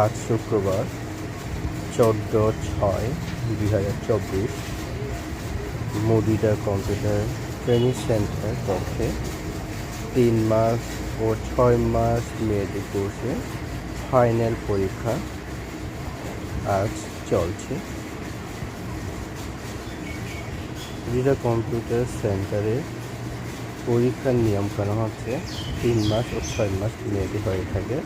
আজ শুক্রবার 14/6/2024 মুদিটা computer training centre পক্ষে 3 মাস ও 6 মাস মেয়াদি কোর্সে ফাইনাল পরীক্ষা আজ চলছে। মুদিটা কম্পিউটার সেন্টারে পরীক্ষার নিয়মকানুন হচ্ছে 3 মাস ও 6 মাস মেয়াদি হয়ে থাকে।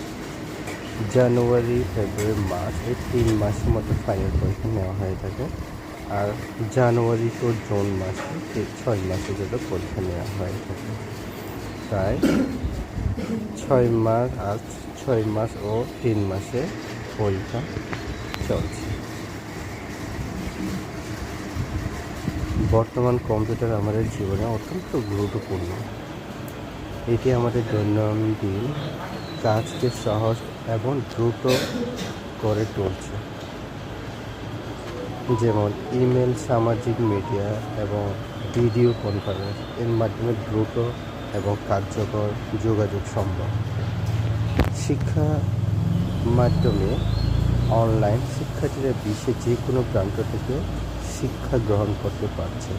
জানুয়ারি, ফেব্রুয়ারি, মার্চ এই 3 মাসের মধ্যে ফাইনাল পরীক্ষা নেওয়া হয়ে থাকে। আর জানুয়ারি টু জুন মাসে 6 মাসের জন্য পরীক্ষা নেওয়া হয়ে থাকে। তাই 6 মাস আজ 6 মাস ও 3 মাসে পরীক্ষা চলছে। বর্তমান কম্পিউটার আমাদের জীবনে অত্যন্ত গুরুত্বপূর্ণ। এটি আমাদের দৈনন্দিন কাজকে সহজ এবং দ্রুত করে তুলছে, যেমন ইমেল, সামাজিক মিডিয়া এবং ভিডিও কনফারেন্স এর মাধ্যমে দ্রুত এবং কার্যকর যোগাযোগ সম্ভব। শিক্ষা মাধ্যমে অনলাইন শিক্ষার্থীরা বিশ্বের যে কোনো প্রান্ত থেকে শিক্ষা গ্রহণ করতে পারছে।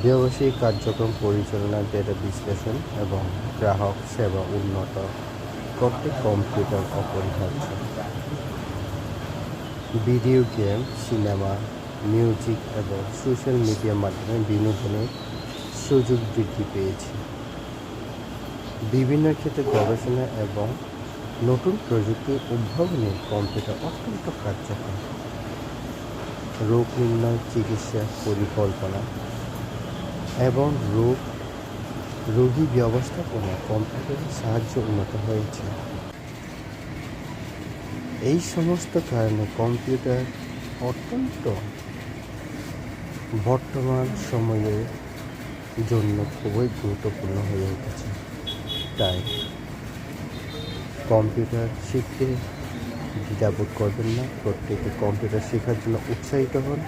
ব্যবসায়িক কার্যক্রম পরিচালনা, ডেটা বিশ্লেষণ এবং গ্রাহক সেবা উন্নত করতে কম্পিউটার অপরিহার্য। ভিডিও গেম, সিনেমা, মিউজিক এবং সোশ্যাল মিডিয়ার মাধ্যমে বিনোদনের সুযোগ বৃদ্ধি পেয়েছে। বিভিন্ন ক্ষেত্রে গবেষণা এবং নতুন প্রযুক্তির উদ্ভাবনে কম্পিউটার অত্যন্ত কার্যকর। রোগ নির্ণয়, চিকিৎসা পরিকল্পনা এবং রোগী ব্যবস্থাপনা কম্পিউটারের সাহায্যে উন্নত হয়েছে। এই সমস্ত কারণে কম্পিউটার অত্যন্ত বর্তমান সময়ের জন্য খুবই গুরুত্বপূর্ণ হয়ে উঠেছে। তাই কম্পিউটার শিখতে দ্বিধাবোধ করবেন না। প্রত্যেকে কম্পিউটার শেখার জন্য উৎসাহিত হন,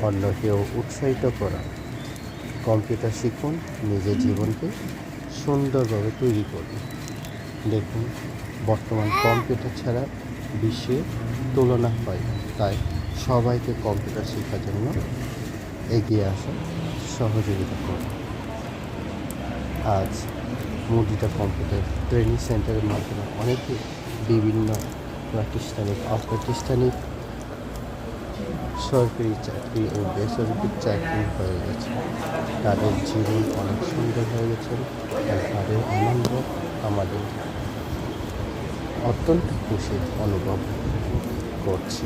অন্যকেও উৎসাহিত করা। কম্পিউটার শিখুন, নিজের জীবনকে সুন্দরভাবে তৈরি করুন। দেখুন, বর্তমান কম্পিউটার ছাড়া বিশ্বে তুলনা হয় না। তাই সবাইকে কম্পিউটার শেখার জন্য এগিয়ে আসা, সহযোগিতা করুন। আজ মুদিটা কম্পিউটার ট্রেনিং সেন্টারের মাধ্যমে অনেকে বিভিন্ন প্রাতিষ্ঠানিক, অপ্রাতিষ্ঠানিক, সরকারি চাকরি ও বেসরকারি চাকরি হয়ে গেছে। তাদের জীবন অনেক সুন্দর হয়ে গেছে আর তাদের আনন্দ আমাদের অত্যন্ত খুশি অনুভব করছি।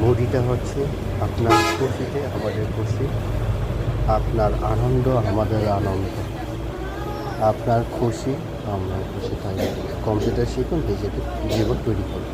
মুদিটা হচ্ছে আপনার খুশিতে আমাদের খুশি, আপনার আনন্দ আমাদের আনন্দ, আপনার খুশি আমরা খুশি। তাই কম্পিউটার শিখুন, নিজেদের জীবন তৈরি করুন।